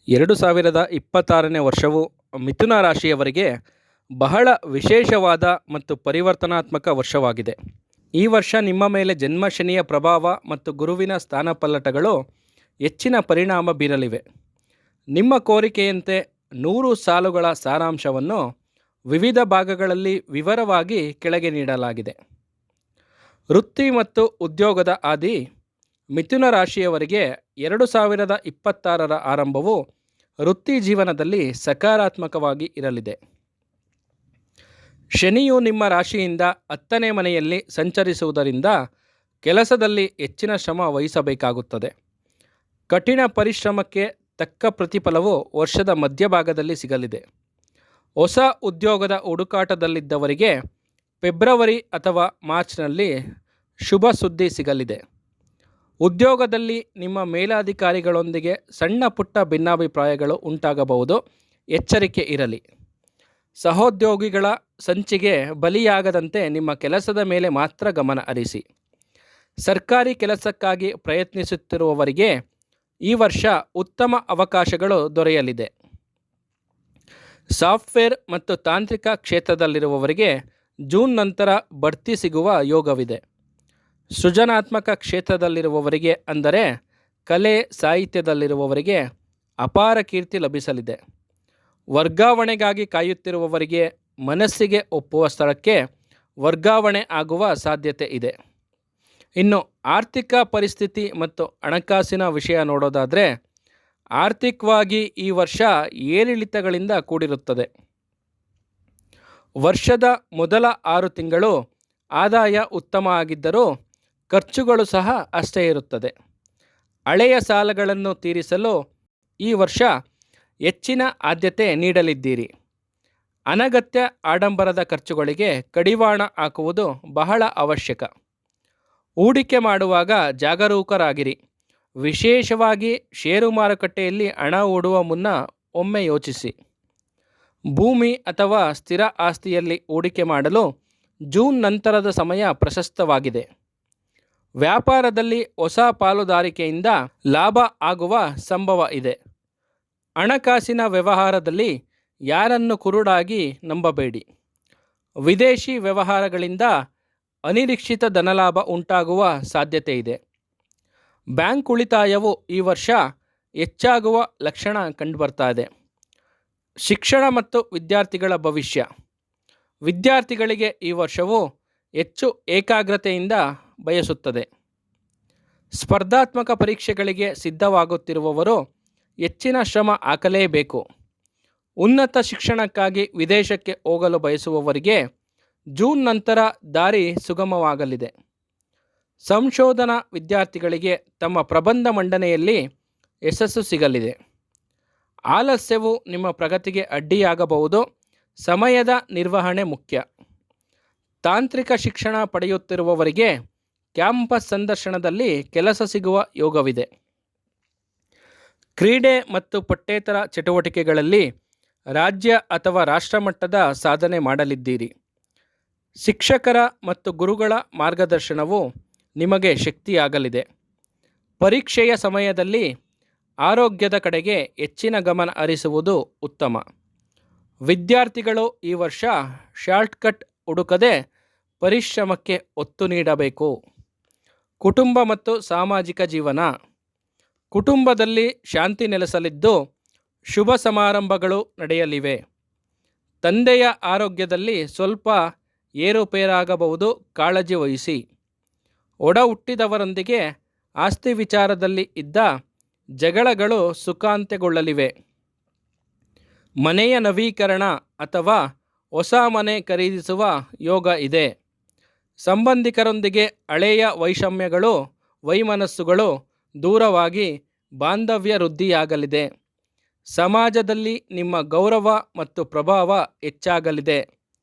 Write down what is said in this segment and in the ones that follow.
2026ನೇ ವರ್ಷವು ಮಿಥುನ ರಾಶಿಯವರಿಗೆ ಬಹಳ ವಿಶೇಷವಾದ ಮತ್ತು ಪರಿವರ್ತನಾತ್ಮಕ ವರ್ಷವಾಗಿದೆ. ಈ ವರ್ಷ ನಿಮ್ಮ ಮೇಲೆ ಜನ್ಮಶನಿಯ ಪ್ರಭಾವ ಮತ್ತು ಗುರುವಿನ ಸ್ಥಾನಪಲ್ಲಟಗಳು ಹೆಚ್ಚಿನ ಪರಿಣಾಮ ಬೀರಲಿವೆ. ನಿಮ್ಮ ಕೋರಿಕೆಯಂತೆ 100 ಸಾಲುಗಳ ಸಾರಾಂಶವನ್ನು ವಿವಿಧ ಭಾಗಗಳಲ್ಲಿ ವಿವರವಾಗಿ ಕೆಳಗೆ ನೀಡಲಾಗಿದೆ. ವೃತ್ತಿ ಮತ್ತು ಉದ್ಯೋಗದ ಆದಿ ಮಿಥುನ ರಾಶಿಯವರಿಗೆ 2026ರ ಆರಂಭವು ವೃತ್ತಿ ಜೀವನದಲ್ಲಿ ಸಕಾರಾತ್ಮಕವಾಗಿ ಇರಲಿದೆ. ಶನಿಯು ನಿಮ್ಮ ರಾಶಿಯಿಂದ 10ನೇ ಮನೆಯಲ್ಲಿ ಸಂಚರಿಸುವುದರಿಂದ ಕೆಲಸದಲ್ಲಿ ಹೆಚ್ಚಿನ ಶ್ರಮ ವಹಿಸಬೇಕಾಗುತ್ತದೆ. ಕಠಿಣ ಪರಿಶ್ರಮಕ್ಕೆ ತಕ್ಕ ಪ್ರತಿಫಲವು ವರ್ಷದ ಮಧ್ಯಭಾಗದಲ್ಲಿ ಸಿಗಲಿದೆ. ಹೊಸ ಉದ್ಯೋಗದ ಹುಡುಕಾಟದಲ್ಲಿದ್ದವರಿಗೆ ಫೆಬ್ರವರಿ ಅಥವಾ ಮಾರ್ಚ್ನಲ್ಲಿ ಶುಭ ಸುದ್ದಿ ಸಿಗಲಿದೆ. ಉದ್ಯೋಗದಲ್ಲಿ ನಿಮ್ಮ ಮೇಲಾಧಿಕಾರಿಗಳೊಂದಿಗೆ ಸಣ್ಣ ಪುಟ್ಟ ಭಿನ್ನಾಭಿಪ್ರಾಯಗಳು ಉಂಟಾಗಬಹುದು. ಎಚ್ಚರಿಕೆ ಇರಲಿ. ಸಹೋದ್ಯೋಗಿಗಳ ಸಂಚಿಗೆ ಬಲಿಯಾಗದಂತೆ ನಿಮ್ಮ ಕೆಲಸದ ಮೇಲೆ ಮಾತ್ರ ಗಮನ ಹರಿಸಿ. ಸರ್ಕಾರಿ ಕೆಲಸಕ್ಕಾಗಿ ಪ್ರಯತ್ನಿಸುತ್ತಿರುವವರಿಗೆ ಈ ವರ್ಷ ಉತ್ತಮ ಅವಕಾಶಗಳು ದೊರೆಯಲಿದೆ. ಸಾಫ್ಟ್ವೇರ್ ಮತ್ತು ತಾಂತ್ರಿಕ ಕ್ಷೇತ್ರದಲ್ಲಿರುವವರಿಗೆ ಜೂನ್ ನಂತರ ಬಡ್ತಿ ಸಿಗುವ ಯೋಗವಿದೆ. ಸೃಜನಾತ್ಮಕ ಕ್ಷೇತ್ರದಲ್ಲಿರುವವರಿಗೆ ಅಂದರೆ ಕಲೆ ಸಾಹಿತ್ಯದಲ್ಲಿರುವವರಿಗೆ ಅಪಾರ ಕೀರ್ತಿ ಲಭಿಸಲಿದೆ. ವರ್ಗಾವಣೆಗಾಗಿ ಕಾಯುತ್ತಿರುವವರಿಗೆ ಮನಸ್ಸಿಗೆ ಒಪ್ಪುವ ಸ್ಥಳಕ್ಕೆ ವರ್ಗಾವಣೆ ಆಗುವ ಸಾಧ್ಯತೆ ಇದೆ. ಇನ್ನು ಆರ್ಥಿಕ ಪರಿಸ್ಥಿತಿ ಮತ್ತು ಹಣಕಾಸಿನ ವಿಷಯ ನೋಡೋದಾದರೆ ಆರ್ಥಿಕವಾಗಿ ಈ ವರ್ಷ ಏರಿಳಿತಗಳಿಂದ ಕೂಡಿರುತ್ತದೆ. ವರ್ಷದ ಮೊದಲ 6 ತಿಂಗಳು ಆದಾಯ ಉತ್ತಮ ಆಗಿದ್ದರೂ ಖರ್ಚುಗಳು ಸಹ ಅಷ್ಟೇ ಇರುತ್ತದೆ. ಹಳೆಯ ಸಾಲಗಳನ್ನು ತೀರಿಸಲು ಈ ವರ್ಷ ಹೆಚ್ಚಿನ ಆದ್ಯತೆ ನೀಡಲಿದ್ದೀರಿ. ಅನಗತ್ಯ ಆಡಂಬರದ ಖರ್ಚುಗಳಿಗೆ ಕಡಿವಾಣ ಹಾಕುವುದು ಬಹಳ ಅವಶ್ಯಕ. ಹೂಡಿಕೆ ಮಾಡುವಾಗ ಜಾಗರೂಕರಾಗಿರಿ. ವಿಶೇಷವಾಗಿ ಷೇರು ಮಾರುಕಟ್ಟೆಯಲ್ಲಿ ಹಣ ಹೂಡುವ ಮುನ್ನ ಒಮ್ಮೆ ಯೋಚಿಸಿ. ಭೂಮಿ ಅಥವಾ ಸ್ಥಿರ ಆಸ್ತಿಯಲ್ಲಿ ಹೂಡಿಕೆ ಮಾಡಲು ಜೂನ್ ನಂತರದ ಸಮಯ ಪ್ರಶಸ್ತವಾಗಿದೆ. ವ್ಯಾಪಾರದಲ್ಲಿ ಹೊಸ ಪಾಲುದಾರಿಕೆಯಿಂದ ಲಾಭ ಆಗುವ ಸಂಭವ ಇದೆ. ಹಣಕಾಸಿನ ವ್ಯವಹಾರದಲ್ಲಿ ಯಾರನ್ನು ಕುರುಡಾಗಿ ನಂಬಬೇಡಿ. ವಿದೇಶಿ ವ್ಯವಹಾರಗಳಿಂದ ಅನಿರೀಕ್ಷಿತ ಧನಲಾಭ ಉಂಟಾಗುವ ಸಾಧ್ಯತೆ ಇದೆ. ಬ್ಯಾಂಕ್ ಉಳಿತಾಯವು ಈ ವರ್ಷ ಹೆಚ್ಚಾಗುವ ಲಕ್ಷಣ ಕಂಡುಬರ್ತಾ ಇದೆ. ಶಿಕ್ಷಣ ಮತ್ತು ವಿದ್ಯಾರ್ಥಿಗಳ ಭವಿಷ್ಯ. ವಿದ್ಯಾರ್ಥಿಗಳಿಗೆ ಈ ವರ್ಷವು ಹೆಚ್ಚು ಏಕಾಗ್ರತೆಯಿಂದ ಬಯಸುತ್ತದೆ. ಸ್ಪರ್ಧಾತ್ಮಕ ಪರೀಕ್ಷೆಗಳಿಗೆ ಸಿದ್ಧವಾಗುತ್ತಿರುವವರು ಹೆಚ್ಚಿನ ಶ್ರಮ ಹಾಕಲೇಬೇಕು. ಉನ್ನತ ಶಿಕ್ಷಣಕ್ಕಾಗಿ ವಿದೇಶಕ್ಕೆ ಹೋಗಲು ಬಯಸುವವರಿಗೆ ಜೂನ್ ನಂತರ ದಾರಿ ಸುಗಮವಾಗಲಿದೆ. ಸಂಶೋಧನಾ ವಿದ್ಯಾರ್ಥಿಗಳಿಗೆ ತಮ್ಮ ಪ್ರಬಂಧ ಮಂಡನೆಯಲ್ಲಿ ಯಶಸ್ಸು ಸಿಗಲಿದೆ. ಆಲಸ್ಯವು ನಿಮ್ಮ ಪ್ರಗತಿಗೆ ಅಡ್ಡಿಯಾಗಬಹುದು. ಸಮಯದ ನಿರ್ವಹಣೆ ಮುಖ್ಯ. ತಾಂತ್ರಿಕ ಶಿಕ್ಷಣ ಪಡೆಯುತ್ತಿರುವವರಿಗೆ ಕ್ಯಾಂಪಸ್ ಸಂದರ್ಶನದಲ್ಲಿ ಕೆಲಸ ಸಿಗುವ ಯೋಗವಿದೆ. ಕ್ರೀಡೆ ಮತ್ತು ಪಠ್ಯೇತರ ಚಟುವಟಿಕೆಗಳಲ್ಲಿ ರಾಜ್ಯ ಅಥವಾ ರಾಷ್ಟ್ರಮಟ್ಟದ ಸಾಧನೆ ಮಾಡಲಿದ್ದೀರಿ. ಶಿಕ್ಷಕರ ಮತ್ತು ಗುರುಗಳ ಮಾರ್ಗದರ್ಶನವು ನಿಮಗೆ ಶಕ್ತಿಯಾಗಲಿದೆ. ಪರೀಕ್ಷೆಯ ಸಮಯದಲ್ಲಿ ಆರೋಗ್ಯದ ಕಡೆಗೆ ಹೆಚ್ಚಿನ ಗಮನ ಹರಿಸುವುದು ಉತ್ತಮ. ವಿದ್ಯಾರ್ಥಿಗಳು ಈ ವರ್ಷ ಶಾರ್ಟ್ಕಟ್ ಹುಡುಕದೆ ಪರಿಶ್ರಮಕ್ಕೆ ಒತ್ತು ನೀಡಬೇಕು. ಕುಟುಂಬ ಮತ್ತು ಸಾಮಾಜಿಕ ಜೀವನ. ಕುಟುಂಬದಲ್ಲಿ ಶಾಂತಿ ನೆಲೆಸಲಿದ್ದು ಶುಭ ಸಮಾರಂಭಗಳು ನಡೆಯಲಿವೆ. ತಂದೆಯ ಆರೋಗ್ಯದಲ್ಲಿ ಸ್ವಲ್ಪ ಏರುಪೇರಾಗಬಹುದು. ಕಾಳಜಿ ವಹಿಸಿ. ಒಡ ಹುಟ್ಟಿದವರೊಂದಿಗೆ ಆಸ್ತಿ ವಿಚಾರದಲ್ಲಿ ಇದ್ದ ಜಗಳಗಳು ಸುಖಾಂತ್ಯಗೊಳ್ಳಲಿವೆ. ಮನೆಯ ನವೀಕರಣ ಅಥವಾ ಹೊಸ ಮನೆ ಖರೀದಿಸುವ ಯೋಗ ಇದೆ. ಸಂಬಂಧಿಕರೊಂದಿಗೆ ಹಳೆಯ ವೈಮನಸ್ಸುಗಳು ದೂರವಾಗಿ ಬಾಂಧವ್ಯ ವೃದ್ಧಿಯಾಗಲಿದೆ. ಸಮಾಜದಲ್ಲಿ ನಿಮ್ಮ ಗೌರವ ಮತ್ತು ಪ್ರಭಾವ ಹೆಚ್ಚಾಗಲಿದೆ.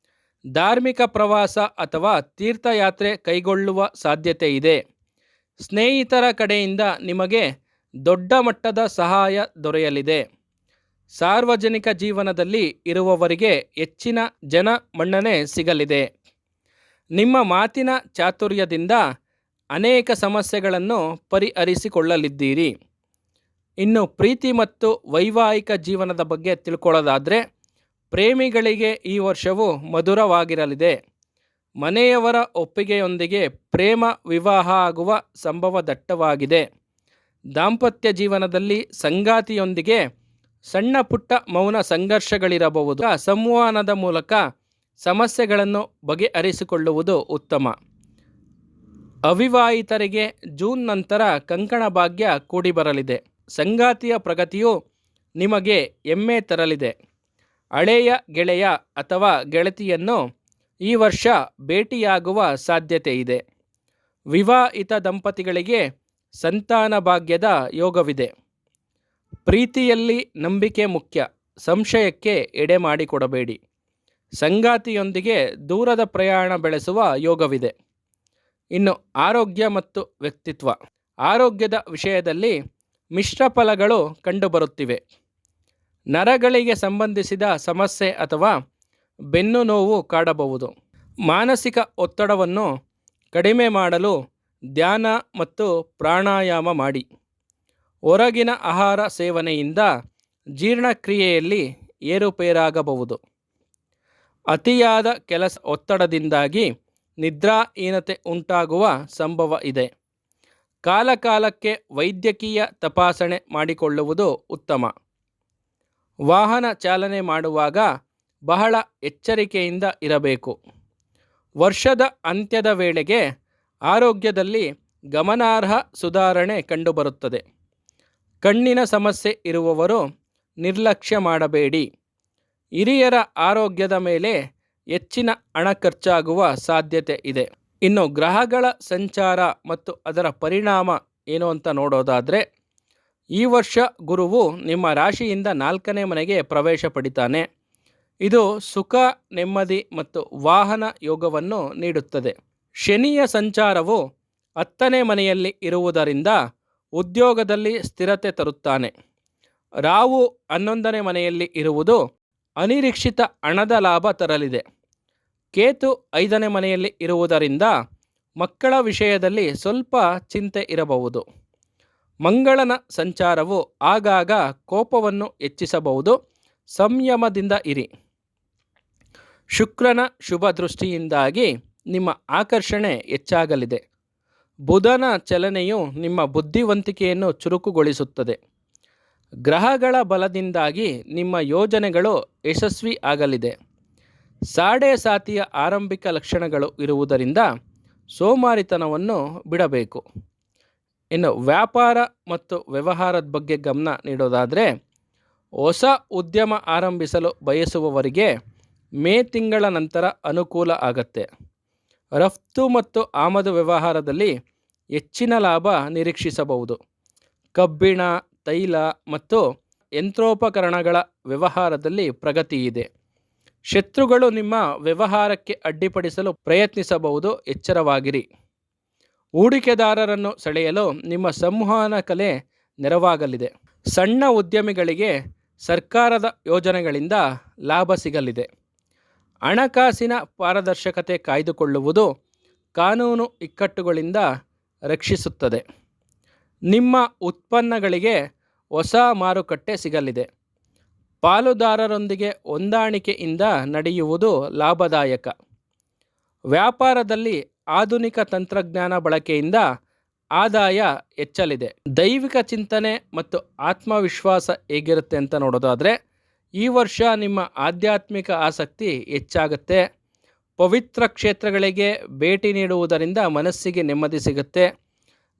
ಧಾರ್ಮಿಕ ಪ್ರವಾಸ ಅಥವಾ ತೀರ್ಥಯಾತ್ರೆ ಕೈಗೊಳ್ಳುವ ಸಾಧ್ಯತೆ ಇದೆ. ಸ್ನೇಹಿತರ ಕಡೆಯಿಂದ ನಿಮಗೆ ದೊಡ್ಡ ಮಟ್ಟದ ಸಹಾಯ ದೊರೆಯಲಿದೆ. ಸಾರ್ವಜನಿಕ ಜೀವನದಲ್ಲಿ ಇರುವವರಿಗೆ ಹೆಚ್ಚಿನ ಜನ ಮನ್ನಣೆ ಸಿಗಲಿದೆ. ನಿಮ್ಮ ಮಾತಿನ ಚಾತುರ್ಯದಿಂದ ಅನೇಕ ಸಮಸ್ಯೆಗಳನ್ನು ಪರಿಹರಿಸಿಕೊಳ್ಳಲಿದ್ದೀರಿ. ಇನ್ನು ಪ್ರೀತಿ ಮತ್ತು ವೈವಾಹಿಕ ಜೀವನದ ಬಗ್ಗೆ ತಿಳ್ಕೊಳ್ಳೋದಾದರೆ, ಪ್ರೇಮಿಗಳಿಗೆ ಈ ವರ್ಷವು ಮಧುರವಾಗಿರಲಿದೆ. ಮನೆಯವರ ಒಪ್ಪಿಗೆಯೊಂದಿಗೆ ಪ್ರೇಮ ವಿವಾಹ ಆಗುವ ಸಂಭವ ದಟ್ಟವಾಗಿದೆ. ದಾಂಪತ್ಯ ಜೀವನದಲ್ಲಿ ಸಂಗಾತಿಯೊಂದಿಗೆ ಸಣ್ಣ ಪುಟ್ಟ ಮೌನ ಸಂಘರ್ಷಗಳಿರಬಹುದು. ಸಂವಹನದ ಮೂಲಕ ಸಮಸ್ಯೆಗಳನ್ನು ಬಗೆಹರಿಸಿಕೊಳ್ಳುವುದು ಉತ್ತಮ. ಅವಿವಾಹಿತರಿಗೆ ಜೂನ್ ನಂತರ ಕಂಕಣ ಭಾಗ್ಯ ಕೂಡಿಬರಲಿದೆ. ಸಂಗಾತಿಯ ಪ್ರಗತಿಯು ನಿಮಗೆ ಹೆಮ್ಮೆ ತರಲಿದೆ. ಹಳೆಯ ಗೆಳೆಯ ಅಥವಾ ಗೆಳತಿಯನ್ನು ಈ ವರ್ಷ ಭೇಟಿಯಾಗುವ ಸಾಧ್ಯತೆ ಇದೆ. ವಿವಾಹಿತ ದಂಪತಿಗಳಿಗೆ ಸಂತಾನ ಭಾಗ್ಯದ ಯೋಗವಿದೆ. ಪ್ರೀತಿಯಲ್ಲಿ ನಂಬಿಕೆ ಮುಖ್ಯ. ಸಂಶಯಕ್ಕೆ ಎಡೆ ಮಾಡಿಕೊಡಬೇಡಿ. ಸಂಗಾತಿಯೊಂದಿಗೆ ದೂರದ ಪ್ರಯಾಣ ಬೆಳೆಸುವ ಯೋಗವಿದೆ. ಇನ್ನು ಆರೋಗ್ಯ ಮತ್ತು ವ್ಯಕ್ತಿತ್ವ. ಆರೋಗ್ಯದ ವಿಷಯದಲ್ಲಿ ಮಿಶ್ರ ಫಲಗಳು ಕಂಡುಬರುತ್ತಿವೆ. ನರಗಳಿಗೆ ಸಂಬಂಧಿಸಿದ ಸಮಸ್ಯೆ ಅಥವಾ ಬೆನ್ನು ನೋವು ಕಾಡಬಹುದು. ಮಾನಸಿಕ ಒತ್ತಡವನ್ನು ಕಡಿಮೆ ಮಾಡಲು ಧ್ಯಾನ ಮತ್ತು ಪ್ರಾಣಾಯಾಮ ಮಾಡಿ. ಹೊರಗಿನ ಆಹಾರ ಸೇವನೆಯಿಂದ ಜೀರ್ಣಕ್ರಿಯೆಯಲ್ಲಿ ಏರುಪೇರಾಗಬಹುದು. ಅತಿಯಾದ ಕೆಲಸ ಒತ್ತಡದಿಂದಾಗಿ ನಿದ್ರಾಹೀನತೆ ಉಂಟಾಗುವ ಸಂಭವ ಇದೆ. ಕಾಲಕಾಲಕ್ಕೆ ವೈದ್ಯಕೀಯ ತಪಾಸಣೆ ಮಾಡಿಕೊಳ್ಳುವುದು ಉತ್ತಮ. ವಾಹನ ಚಾಲನೆ ಮಾಡುವಾಗ ಬಹಳ ಎಚ್ಚರಿಕೆಯಿಂದ ಇರಬೇಕು. ವರ್ಷದ ಅಂತ್ಯದ ವೇಳೆಗೆ ಆರೋಗ್ಯದಲ್ಲಿ ಗಮನಾರ್ಹ ಸುಧಾರಣೆ ಕಂಡುಬರುತ್ತದೆ. ಕಣ್ಣಿನ ಸಮಸ್ಯೆ ಇರುವವರು ನಿರ್ಲಕ್ಷ್ಯ ಮಾಡಬೇಡಿ. ಹಿರಿಯರ ಆರೋಗ್ಯದ ಮೇಲೆ ಹೆಚ್ಚಿನ ಹಣ ಖರ್ಚಾಗುವ ಸಾಧ್ಯತೆ ಇದೆ. ಇನ್ನು ಗ್ರಹಗಳ ಸಂಚಾರ ಮತ್ತು ಅದರ ಪರಿಣಾಮ ಏನು ಅಂತ ನೋಡೋದಾದರೆ, ಈ ವರ್ಷ ಗುರುವು ನಿಮ್ಮ ರಾಶಿಯಿಂದ 4ನೇ ಮನೆಗೆ ಪ್ರವೇಶ ಪಡಿತಾನೆ. ಇದು ಸುಖ, ನೆಮ್ಮದಿ ಮತ್ತು ವಾಹನ ಯೋಗವನ್ನು ನೀಡುತ್ತದೆ. ಶನಿಯ ಸಂಚಾರವು 10ನೇ ಮನೆಯಲ್ಲಿ ಇರುವುದರಿಂದ ಉದ್ಯೋಗದಲ್ಲಿ ಸ್ಥಿರತೆ ತರುತ್ತಾನೆ. ರಾಹು 11ನೇ ಮನೆಯಲ್ಲಿ ಇರುವುದು ಅನಿರೀಕ್ಷಿತ ಹಣದ ಲಾಭ ತರಲಿದೆ. ಕೇತು 5ನೇ ಮನೆಯಲ್ಲಿ ಇರುವುದರಿಂದ ಮಕ್ಕಳ ವಿಷಯದಲ್ಲಿ ಸ್ವಲ್ಪ ಚಿಂತೆ ಇರಬಹುದು. ಮಂಗಳನ ಸಂಚಾರವು ಆಗಾಗ ಕೋಪವನ್ನು ಹೆಚ್ಚಿಸಬಹುದು. ಸಂಯಮದಿಂದ ಇರಿ. ಶುಕ್ರನ ಶುಭ ದೃಷ್ಟಿಯಿಂದಾಗಿ ನಿಮ್ಮ ಆಕರ್ಷಣೆ ಹೆಚ್ಚಾಗಲಿದೆ. ಬುಧನ ಚಲನೆಯು ನಿಮ್ಮ ಬುದ್ಧಿವಂತಿಕೆಯನ್ನು ಚುರುಕುಗೊಳಿಸುತ್ತದೆ. ಗ್ರಹಗಳ ಬಲದಿಂದಾಗಿ ನಿಮ್ಮ ಯೋಜನೆಗಳು ಯಶಸ್ವಿ ಆಗಲಿದೆ. ಸಾಡೆ ಸಾತಿಯ ಆರಂಭಿಕ ಲಕ್ಷಣಗಳು ಇರುವುದರಿಂದ ಸೋಮಾರಿತನವನ್ನು ಬಿಡಬೇಕು. ಇನ್ನು ವ್ಯಾಪಾರ ಮತ್ತು ವ್ಯವಹಾರದ ಬಗ್ಗೆ ಗಮನ ನೀಡೋದಾದರೆ, ಹೊಸ ಉದ್ಯಮ ಆರಂಭಿಸಲು ಬಯಸುವವರಿಗೆ ಮೇ ತಿಂಗಳ ನಂತರ ಅನುಕೂಲ ಆಗತ್ತೆ. ರಫ್ತು ಮತ್ತು ಆಮದು ವ್ಯವಹಾರದಲ್ಲಿ ಹೆಚ್ಚಿನ ಲಾಭ ನಿರೀಕ್ಷಿಸಬಹುದು. ಕಬ್ಬಿಣ, ತೈಲ ಮತ್ತು ಯಂತ್ರೋಪಕರಣಗಳ ವ್ಯವಹಾರದಲ್ಲಿ ಪ್ರಗತಿ ಇದೆ. ಶತ್ರುಗಳು ನಿಮ್ಮ ವ್ಯವಹಾರಕ್ಕೆ ಅಡ್ಡಿಪಡಿಸಲು ಪ್ರಯತ್ನಿಸಬಹುದು. ಎಚ್ಚರವಾಗಿರಿ. ಹೂಡಿಕೆದಾರರನ್ನು ಸೆಳೆಯಲು ನಿಮ್ಮ ಸಂವಹನ ಕಲೆ ನೆರವಾಗಲಿದೆ. ಸಣ್ಣ ಉದ್ಯಮಿಗಳಿಗೆ ಸರ್ಕಾರದ ಯೋಜನೆಗಳಿಂದ ಲಾಭ ಸಿಗಲಿದೆ. ಹಣಕಾಸಿನ ಪಾರದರ್ಶಕತೆ ಕಾಯ್ದುಕೊಳ್ಳುವುದು ಕಾನೂನು ಇಕ್ಕಟ್ಟುಗಳಿಂದ ರಕ್ಷಿಸುತ್ತದೆ. ನಿಮ್ಮ ಉತ್ಪನ್ನಗಳಿಗೆ ಹೊಸ ಮಾರುಕಟ್ಟೆ ಸಿಗಲಿದೆ. ಪಾಲುದಾರರೊಂದಿಗೆ ಹೊಂದಾಣಿಕೆಯಿಂದ ನಡೆಯುವುದು ಲಾಭದಾಯಕ. ವ್ಯಾಪಾರದಲ್ಲಿ ಆಧುನಿಕ ತಂತ್ರಜ್ಞಾನ ಬಳಕೆಯಿಂದ ಆದಾಯ ಹೆಚ್ಚಲಿದೆ. ದೈವಿಕ ಚಿಂತನೆ ಮತ್ತು ಆತ್ಮವಿಶ್ವಾಸ ಹೇಗಿರುತ್ತೆ ಅಂತ ನೋಡೋದಾದರೆ, ಈ ವರ್ಷ ನಿಮ್ಮ ಆಧ್ಯಾತ್ಮಿಕ ಆಸಕ್ತಿ ಹೆಚ್ಚಾಗುತ್ತೆ. ಪವಿತ್ರ ಕ್ಷೇತ್ರಗಳಿಗೆ ಭೇಟಿ ನೀಡುವುದರಿಂದ ಮನಸ್ಸಿಗೆ ನೆಮ್ಮದಿ ಸಿಗುತ್ತೆ.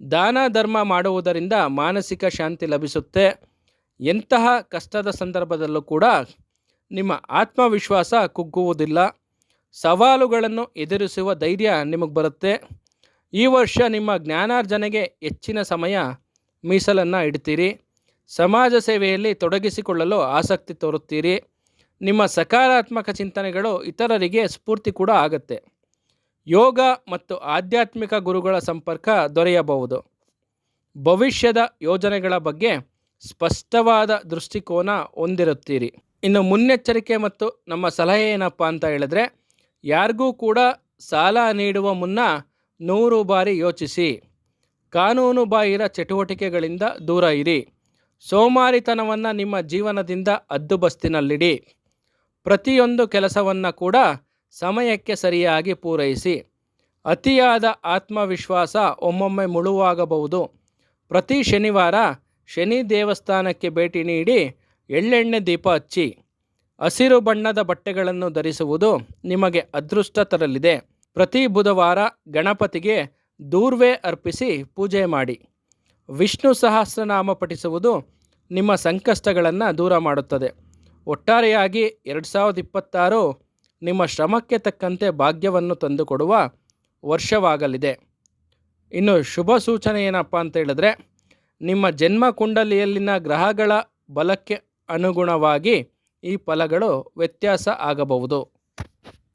ದಾನ ಧರ್ಮ ಮಾಡುವುದರಿಂದ ಮಾನಸಿಕ ಶಾಂತಿ ಲಭಿಸುತ್ತೆ. ಎಂತಹ ಕಷ್ಟದ ಸಂದರ್ಭದಲ್ಲೂ ಕೂಡ ನಿಮ್ಮ ಆತ್ಮವಿಶ್ವಾಸ ಕುಗ್ಗುವುದಿಲ್ಲ. ಸವಾಲುಗಳನ್ನು ಎದುರಿಸುವ ಧೈರ್ಯ ನಿಮಗೆ ಬರುತ್ತೆ. ಈ ವರ್ಷ ನಿಮ್ಮ ಜ್ಞಾನಾರ್ಜನೆಗೆ ಹೆಚ್ಚಿನ ಸಮಯ ಮೀಸಲನ್ನು ಇಡ್ತೀರಿ. ಸಮಾಜ ಸೇವೆಯಲ್ಲಿ ತೊಡಗಿಸಿಕೊಳ್ಳಲು ಆಸಕ್ತಿ ತೋರುತ್ತೀರಿ. ನಿಮ್ಮ ಸಕಾರಾತ್ಮಕ ಚಿಂತನೆಗಳು ಇತರರಿಗೆ ಸ್ಫೂರ್ತಿ ಕೂಡ ಆಗುತ್ತೆ. ಯೋಗ ಮತ್ತು ಆಧ್ಯಾತ್ಮಿಕ ಗುರುಗಳ ಸಂಪರ್ಕ ದೊರೆಯಬಹುದು. ಭವಿಷ್ಯದ ಯೋಜನೆಗಳ ಬಗ್ಗೆ ಸ್ಪಷ್ಟವಾದ ದೃಷ್ಟಿಕೋನ ಹೊಂದಿರುತ್ತೀರಿ. ಇನ್ನು ಮುನ್ನೆಚ್ಚರಿಕೆ ಮತ್ತು ನಮ್ಮ ಸಲಹೆ ಏನಪ್ಪ ಅಂತ ಹೇಳಿದ್ರೆ, ಯಾರಿಗೂ ಕೂಡ ಸಾಲ ನೀಡುವ ಮುನ್ನ 100 ಬಾರಿ ಯೋಚಿಸಿ. ಕಾನೂನು ಬಾಹಿರ ಚಟುವಟಿಕೆಗಳಿಂದ ದೂರ ಇರಿ. ಸೋಮಾರಿತನವನ್ನು ನಿಮ್ಮ ಜೀವನದಿಂದ ಹದ್ದುಬಸ್ತಿನಲ್ಲಿಡಿ. ಪ್ರತಿಯೊಂದು ಕೆಲಸವನ್ನು ಕೂಡ ಸಮಯಕ್ಕೆ ಸರಿಯಾಗಿ ಪೂರೈಸಿ. ಅತಿಯಾದ ಆತ್ಮವಿಶ್ವಾಸ ಒಮ್ಮೊಮ್ಮೆ ಮುಳುವಾಗಬಹುದು. ಪ್ರತಿ ಶನಿವಾರ ಶನಿ ದೇವಸ್ಥಾನಕ್ಕೆ ಭೇಟಿ ನೀಡಿ ಎಳ್ಳೆಣ್ಣೆ ದೀಪ ಹಚ್ಚಿ. ಹಸಿರು ಬಣ್ಣದ ಬಟ್ಟೆಗಳನ್ನು ಧರಿಸುವುದು ನಿಮಗೆ ಅದೃಷ್ಟ ತರಲಿದೆ. ಪ್ರತಿ ಬುಧವಾರ ಗಣಪತಿಗೆ ದೂರ್ವೆ ಅರ್ಪಿಸಿ ಪೂಜೆ ಮಾಡಿ. ವಿಷ್ಣು ಸಹಸ್ರನಾಮ ಪಠಿಸುವುದು ನಿಮ್ಮ ಸಂಕಷ್ಟಗಳನ್ನು ದೂರ ಮಾಡುತ್ತದೆ. ಒಟ್ಟಾರೆಯಾಗಿ 2026 ನಿಮ್ಮ ಶ್ರಮಕ್ಕೆ ತಕ್ಕಂತೆ ಭಾಗ್ಯವನ್ನು ತಂದುಕೊಡುವ ವರ್ಷವಾಗಲಿದೆ. ಇನ್ನು ಶುಭ ಸೂಚನೆ ಏನಪ್ಪ ಅಂತ ಹೇಳಿದ್ರೆ, ನಿಮ್ಮ ಜನ್ಮ ಕುಂಡಲಿಯಲ್ಲಿನ ಗ್ರಹಗಳ ಬಲಕ್ಕೆ ಅನುಗುಣವಾಗಿ ಈ ಫಲಗಳು ವ್ಯತ್ಯಾಸ ಆಗಬಹುದು.